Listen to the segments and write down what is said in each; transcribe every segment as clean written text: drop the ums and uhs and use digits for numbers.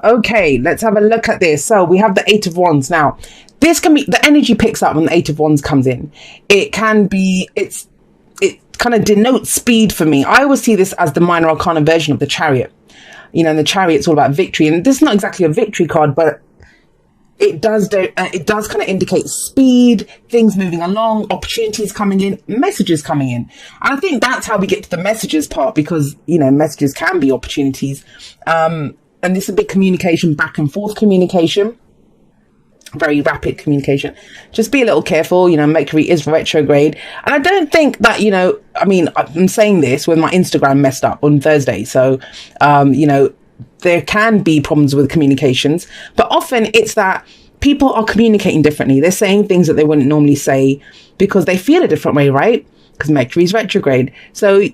Okay, let's have a look at this. So we have the Eight of Wands. Now, this can be, the energy picks up when the Eight of Wands comes in. It can be, it kind of denotes speed for me. I always see this as the minor arcana version of the Chariot. You know, and the Chariot's all about victory. And this is not exactly a victory card, but it does kind of indicate speed, things moving along, opportunities coming in, messages coming in. And I think that's how we get to the messages part, because, you know, messages can be opportunities. And this is a big communication, back and forth communication, very rapid communication. Just be a little careful, you know, Mercury is retrograde. And I don't think that, you know, I mean, I'm saying this when my Instagram messed up on Thursday. So, you know, there can be problems with communications, but often it's that people are communicating differently. They're saying things that they wouldn't normally say because they feel a different way, right? Because Mercury is retrograde. So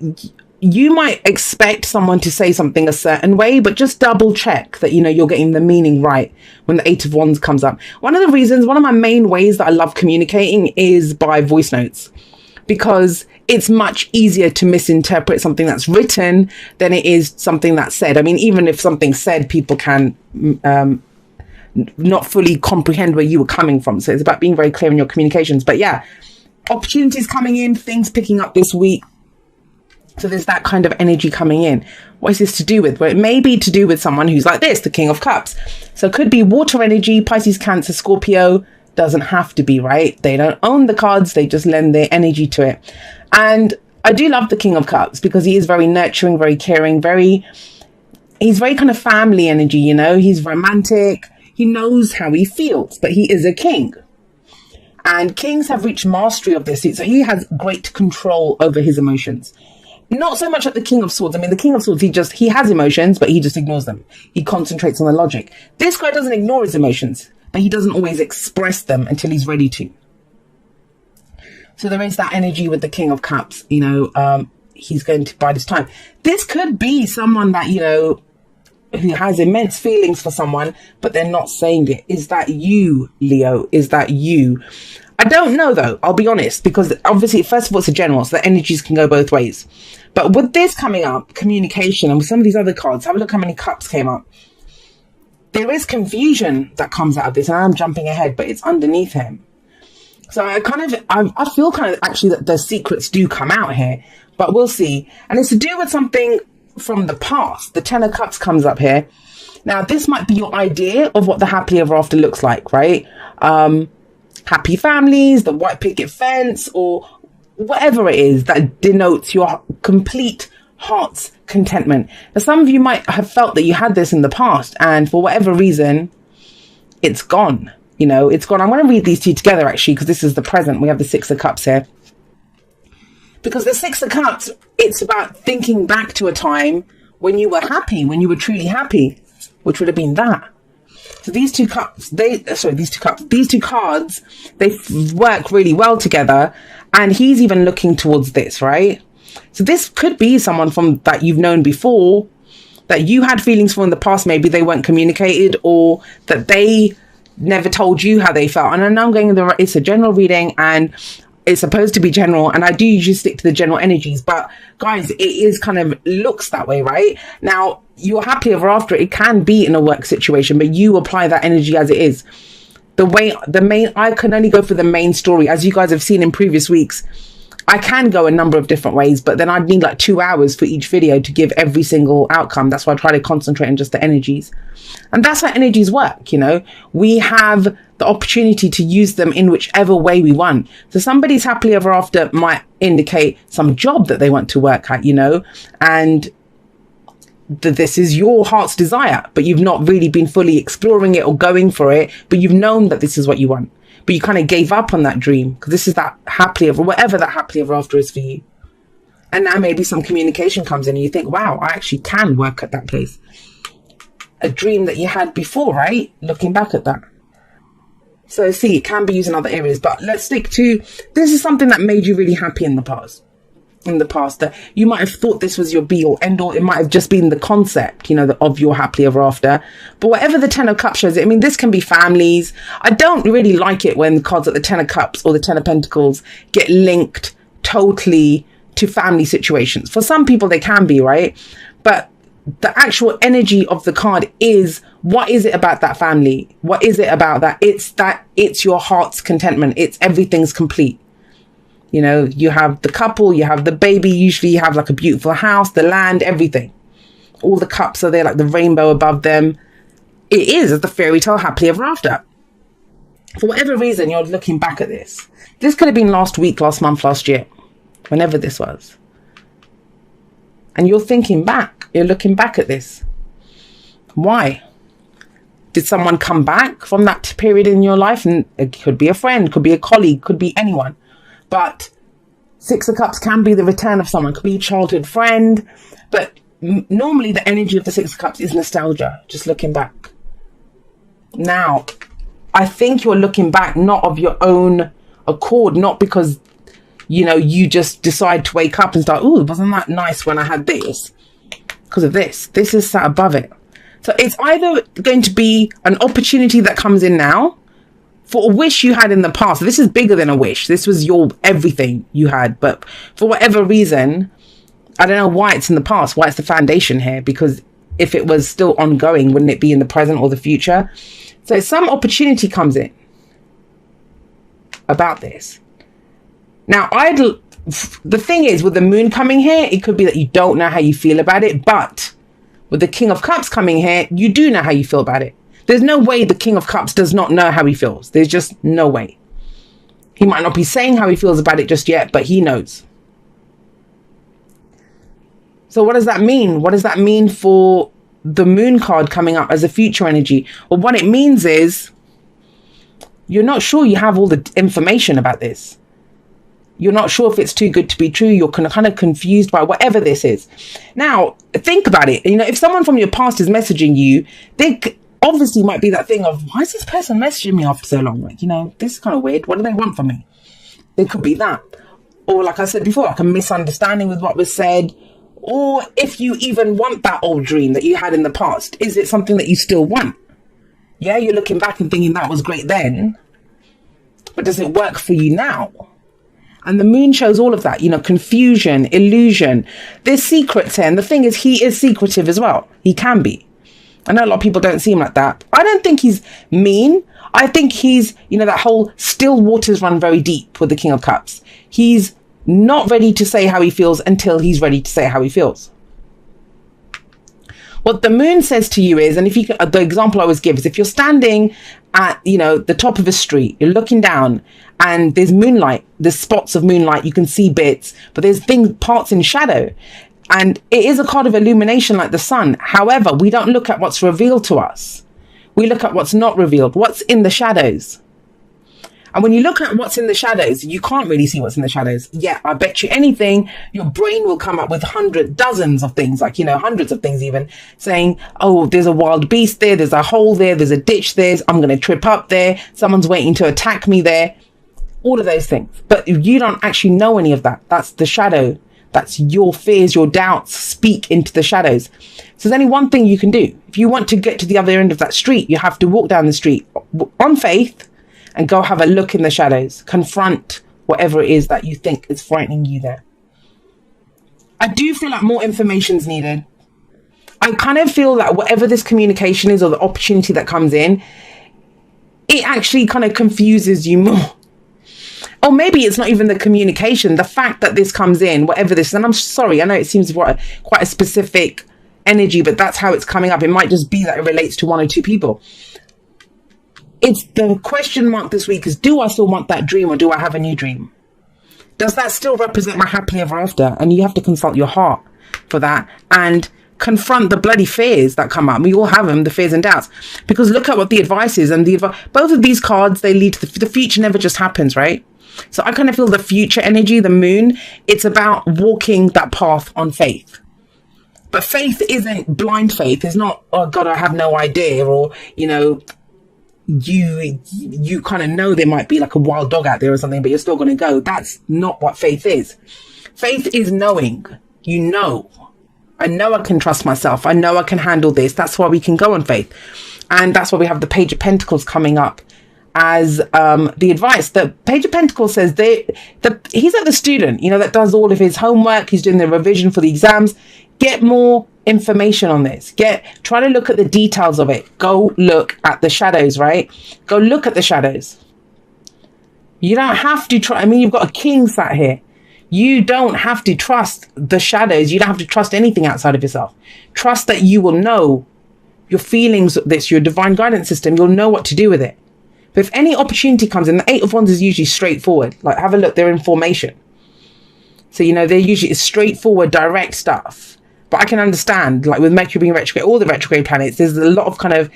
you might expect someone to say something a certain way, but just double check that, you know, you're getting the meaning right when the Eight of Wands comes up. One of my main ways that I love communicating is by voice notes, because it's much easier to misinterpret something that's written than it is something that's said. I mean, even if something's said, people can not fully comprehend where you were coming from. So it's about being very clear in your communications. But yeah, opportunities coming in, things picking up this week. So there's that kind of energy coming in. What is this to do with? Well, it may be to do with someone who's like this, the King of Cups. So it could be water energy, Pisces, Cancer, Scorpio. Doesn't have to be, right? They don't own the cards. They just lend their energy to it. And I do love the King of Cups because he is very nurturing, very caring, he's very kind of family energy, you know? He's romantic. He knows how he feels, but he is a king. And kings have reached mastery of this. So he has great control over his emotions. Not so much like the King of Swords. I mean, the King of Swords, he has emotions, but he just ignores them. He concentrates on the logic. This guy doesn't ignore his emotions, but he doesn't always express them until he's ready to. So there is that energy with the King of Cups, you know, he's going to bide his time. This could be someone that, you know, who has immense feelings for someone, but they're not saying it. Is that you, Leo? Is that you? I don't know, though. I'll be honest, because obviously, first of all, it's a general, so the energies can go both ways. But with this coming up, communication, and with some of these other cards, have a look how many cups came up. There is confusion that comes out of this, and I'm jumping ahead, but it's underneath him. So I feel kind of actually that the secrets do come out here, but we'll see. And it's to do with something from the past. The Ten of Cups comes up here. Now, this might be your idea of what the happily ever after looks like, right? Happy families, the white picket fence, or whatever it is that denotes your complete heart's contentment. Now, some of you might have felt that you had this in the past, and for whatever reason, it's gone. You know, it's gone. I'm going to read these two together, actually, because this is the present. We have the Six of Cups here. Because the Six of Cups, it's about thinking back to a time when you were happy, when you were truly happy, which would have been that. So these two cards, they work really well together. And he's even looking towards this, right? So this could be someone from that you've known before, that you had feelings for in the past. Maybe they weren't communicated, or that they never told you how they felt. And I know I'm going it's a general reading, and it's supposed to be general, and I do usually stick to the general energies, but guys, it is kind of looks that way, right? Now, you're happy ever after, it can be in a work situation, but you apply that energy as it is. I can only go for the main story. As you guys have seen in previous weeks, I can go a number of different ways, but then I'd need like 2 hours for each video to give every single outcome. That's why I try to concentrate on just the energies. And that's how energies work, you know. We have the opportunity to use them in whichever way we want. So somebody's happily ever after might indicate some job that they want to work at, you know, and this is your heart's desire, but you've not really been fully exploring it or going for it, but you've known that this is what you want. But you kind of gave up on that dream because this is that happily ever, whatever that happily ever after is for you. And now maybe some communication comes in and you think, wow, I actually can work at that place. A dream that you had before, right? Looking back at that. So see, it can be used in other areas, but let's stick to, this is something that made you really happy in the past. That you might have thought this was your be all end all. It might have just been the concept, you know, of your happily ever after. But whatever the Ten of Cups shows, I mean, this can be families. I don't really like it when the cards like the Ten of Cups or the Ten of Pentacles get linked totally to family situations. For some people, they can be, right? But the actual energy of the card is, what is it about that family? What is it about that? It's your heart's contentment. It's everything's complete. You know, you have the couple, you have the baby, usually you have like a beautiful house, the land, everything. All the cups are there, like the rainbow above them. It is the fairy tale happily ever after. For whatever reason, you're looking back at this. This could have been last week, last month, last year, whenever this was. And you're thinking back, you're looking back at this. Why? Did someone come back from that period in your life? And it could be a friend, could be a colleague, could be anyone. But Six of Cups can be the return of someone, could be a childhood friend. But normally the energy of the Six of Cups is nostalgia, just looking back. Now, I think you're looking back not of your own accord, not because, you know, you just decide to wake up and start, oh, wasn't that nice when I had this? Because of this. This is sat above it. So it's either going to be an opportunity that comes in now for a wish you had in the past. This is bigger than a wish. This was your everything you had. But for whatever reason, I don't know why it's in the past, why it's the foundation here. Because if it was still ongoing, wouldn't it be in the present or the future? So some opportunity comes in about this. Now, the thing is, with the moon coming here, it could be that you don't know how you feel about it. But with the King of Cups coming here, you do know how you feel about it. There's no way the King of Cups does not know how he feels. There's just no way. He might not be saying how he feels about it just yet, but he knows. So what does that mean? What does that mean for the moon card coming up as a future energy? Well, what it means is you're not sure you have all the information about this. You're not sure if it's too good to be true. You're kind of confused by whatever this is. Now, think about it. You know, if someone from your past is messaging you, they obviously might be that thing of, why is this person messaging me after so long? Like, you know, this is kind of weird. What do they want from me? It could be that. Or like I said before, like a misunderstanding with what was said. Or if you even want that old dream that you had in the past, is it something that you still want? Yeah, you're looking back and thinking that was great then, but does it work for you now? And the moon shows all of that, you know, confusion, illusion. There's secrets here. And the thing is, he is secretive as well. He can be. I know a lot of people don't see him like that. I don't think he's mean. I think he's, you know, that whole still waters run very deep with the King of Cups. He's not ready to say how he feels until he's ready to say how he feels. What the moon says to you is, and if you can, the example I always give is, if you're standing at, you know, the top of a street, you're looking down and there's moonlight, there's spots of moonlight, you can see bits, but there's parts in shadow. And it is a card of illumination like the sun. However, we don't look at what's revealed to us. We look at what's not revealed, what's in the shadows. And when you look at what's in the shadows, you can't really see what's in the shadows. Yeah, I bet you anything, your brain will come up with dozens of things, like, you know, hundreds of things even, saying, oh, there's a wild beast there, there's a hole there, there's a ditch there, I'm going to trip up there, someone's waiting to attack me there. All of those things. But you don't actually know any of that. That's the shadow. That's your fears, your doubts speak into the shadows. So there's only one thing you can do. If you want to get to the other end of that street, you have to walk down the street on faith and go have a look in the shadows. Confront whatever it is that you think is frightening you there. I do feel like more information is needed. I kind of feel that whatever this communication is or the opportunity that comes in, it actually kind of confuses you more. Or maybe it's not even the communication, the fact that this comes in, whatever this is. And I'm sorry, I know it seems quite a specific energy, but that's how it's coming up. It might just be that it relates to one or two people. It's the question mark this week is, do I still want that dream or do I have a new dream? Does that still represent my happily ever after? And you have to consult your heart for that and confront the bloody fears that come up. We all have them, the fears and doubts. Because look at what the advice is. And both of these cards, they lead to the future never just happens, right? So I kind of feel the future energy, the moon, it's about walking that path on faith. But faith isn't blind faith. It's not, oh God, I have no idea. Or, you know, you kind of know there might be like a wild dog out there or something, but you're still going to go. That's not what faith is. Faith is knowing, you know, I know I can trust myself. I know I can handle this. That's why we can go on faith. And that's why we have the Page of Pentacles coming up as the advice. The Page of Pentacles says he's like the student, you know, that does all of his homework. He's doing the revision for the exams. Get more information on this. Try to look at the details of it. Go look at the shadows, right? Go look at the shadows. You don't have to try. I mean, you've got a king sat here. You don't have to trust the shadows. You don't have to trust anything outside of yourself. Trust that you will know your feelings, this, your divine guidance system. You'll know what to do with it. But if any opportunity comes in, the Eight of Wands is usually straightforward. Like, have a look, they're in formation. So, you know, they're usually straightforward, direct stuff. But I can understand, like with Mercury being retrograde, all the retrograde planets, there's a lot of kind of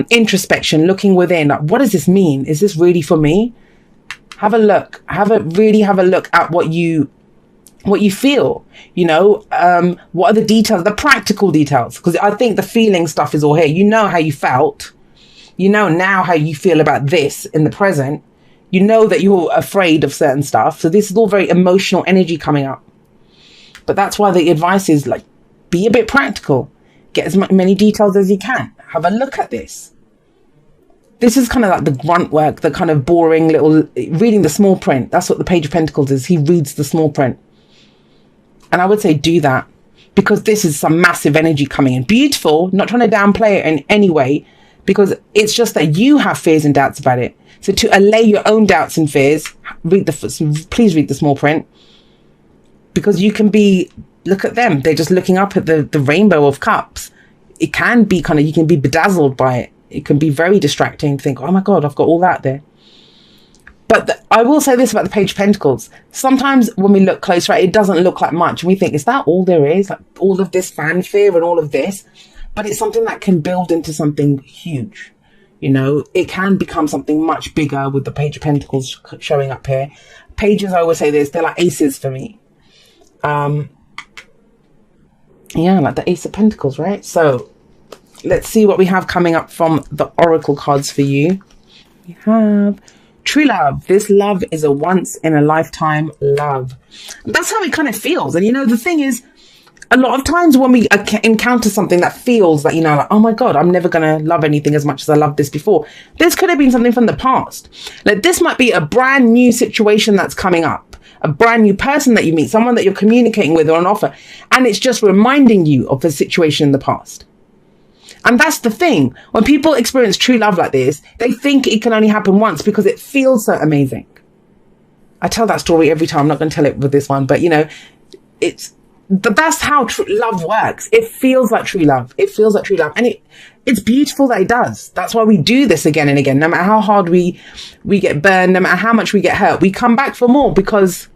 introspection, looking within. Like, what does this mean? Is this really for me? Have a look. Really have a look at what you feel. You know, what are the details, the practical details? Because I think the feeling stuff is all here. You know how you felt. You know now how you feel about this in the present. You know that you're afraid of certain stuff. So this is all very emotional energy coming up. But that's why the advice is, like, be a bit practical. Get as many details as you can. Have a look at this. This is kind of like the grunt work, the kind of boring little, reading the small print. That's what the Page of Pentacles is. He reads the small print. And I would say do that, because this is some massive energy coming in. Beautiful, not trying to downplay it in any way, because it's just that you have fears and doubts about it. So to allay your own doubts and fears, please read the small print, because you can be, look at them. They're just looking up at the rainbow of cups. It can be kind of, you can be bedazzled by it. It can be very distracting. Think, oh my God, I've got all that there. But I will say this about the Page of Pentacles. Sometimes when we look closer at it, it doesn't look like much. And we think, is that all there is? Like all of this fanfare and all of this? But it's something that can build into something huge. You know, it can become something much bigger with the Page of Pentacles showing up here. Pages, I always say this, they're like aces for me. Yeah, like the Ace of Pentacles, right? So let's see what we have coming up from the Oracle cards for you. We have true love. This love is a once in a lifetime love. That's how it kind of feels. And you know, the thing is, a lot of times when we encounter something that feels that, you know, like, oh my God, I'm never going to love anything as much as I loved this before. This could have been something from the past. Like this might be a brand new situation that's coming up, a brand new person that you meet, someone that you're communicating with or on offer. And it's just reminding you of the situation in the past. And that's the thing. When people experience true love like this, they think it can only happen once because it feels so amazing. I tell that story every time. I'm not going to tell it with this one, but you know, that's how love works. It feels like true love. It feels like true love. And it's beautiful that it does. That's why we do this again and again. No matter how hard we get burned, no matter how much we get hurt, we come back for more because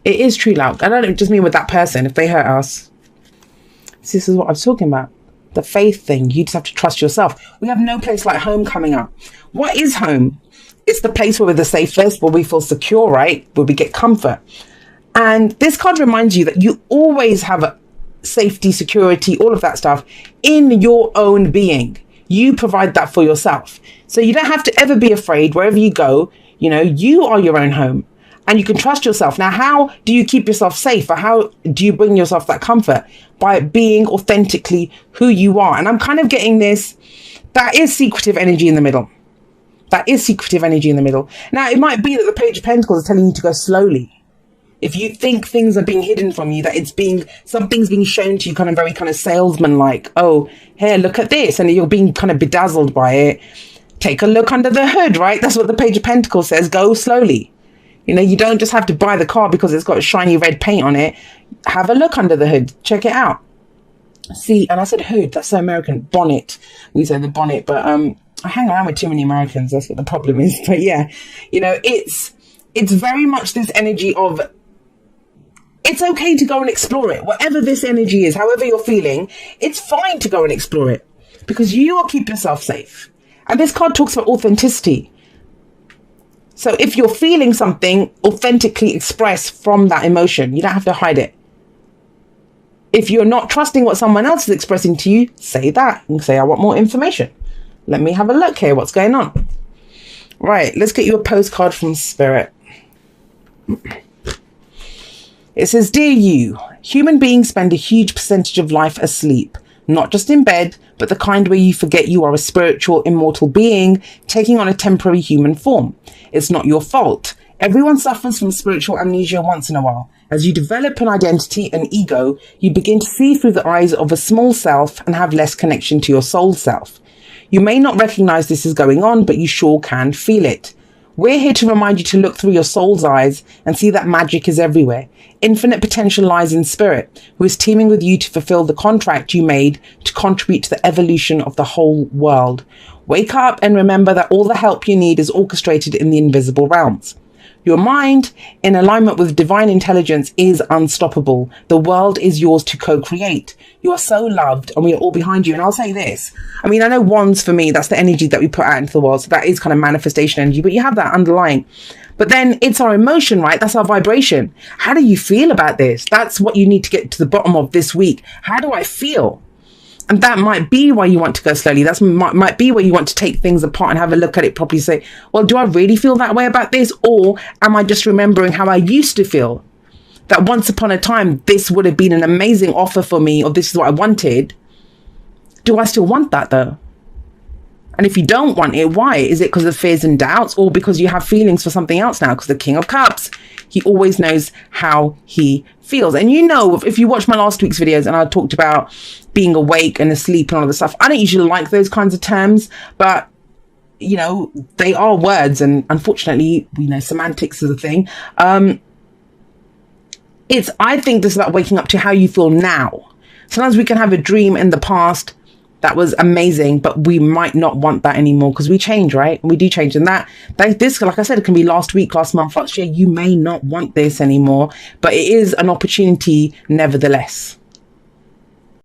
it is true love. I don't just mean with that person. If they hurt us, this is what I was talking about. The faith thing. You just have to trust yourself. We have no place like home coming up. What is home? It's the place where we're the safest, where we feel secure, right? Where we get comfort. And this card reminds you that you always have a safety, security, all of that stuff in your own being. You provide that for yourself. So you don't have to ever be afraid wherever you go. You know, you are your own home and you can trust yourself. Now, how do you keep yourself safe? Or how do you bring yourself that comfort? By being authentically who you are. And I'm kind of getting this, that is secretive energy in the middle. That is secretive energy in the middle. Now, it might be that the Page of Pentacles is telling you to go slowly. If you think things are being hidden from you, that something's being shown to you kind of very kind of salesman-like, oh, here, look at this. And you're being kind of bedazzled by it. Take a look under the hood, right? That's what the Page of Pentacles says. Go slowly. You know, you don't just have to buy the car because it's got a shiny red paint on it. Have a look under the hood. Check it out. See, and I said hood. That's so American. Bonnet. We say the bonnet, but I hang around with too many Americans. That's what the problem is. But yeah, you know, it's very much this energy of, it's okay to go and explore it. Whatever this energy is, however you're feeling, it's fine to go and explore it because you will keep yourself safe. And this card talks about authenticity. So if you're feeling something, authentically express from that emotion. You don't have to hide it. If you're not trusting what someone else is expressing to you, say that and say, I want more information. Let me have a look here. What's going on? Right. Let's get you a postcard from Spirit. It says, Dear you, human beings spend a huge percentage of life asleep, not just in bed, but the kind where you forget you are a spiritual, immortal being taking on a temporary human form. It's not your fault. Everyone suffers from spiritual amnesia once in a while. As you develop an identity and ego, you begin to see through the eyes of a small self and have less connection to your soul self. You may not recognize this is going on, but you sure can feel it. We're here to remind you to look through your soul's eyes and see that magic is everywhere. Infinite potential lies in spirit, who is teaming with you to fulfill the contract you made to contribute to the evolution of the whole world. Wake up and remember that all the help you need is orchestrated in the invisible realms. Your mind, in alignment with divine intelligence, is unstoppable. The world is yours to co-create. You are so loved and we are all behind you. And I'll say this. I mean, I know wands for me, that's the energy that we put out into the world. So that is kind of manifestation energy, but you have that underlying. But then it's our emotion, right? That's our vibration. How do you feel about this? That's what you need to get to the bottom of this week. How do I feel? And that might be why you want to go slowly. That might be where you want to take things apart and have a look at it properly. Say, well, do I really feel that way about this? Or am I just remembering how I used to feel? That once upon a time, this would have been an amazing offer for me, or this is what I wanted. Do I still want that though? And if you don't want it, why? Is it because of fears and doubts, or because you have feelings for something else now? Because the King of Cups, he always knows how he feels. And you know, if you watch my last week's videos and I talked about being awake and asleep and all of the stuff, I don't usually like those kinds of terms, but you know, they are words, and unfortunately, you know, semantics is a thing. I think this is about waking up to how you feel now. Sometimes we can have a dream in the past that was amazing, but we might not want that anymore because we change, right? We do change. And this, like I said, it can be last week, last month, last year. You may not want this anymore, but it is an opportunity nevertheless.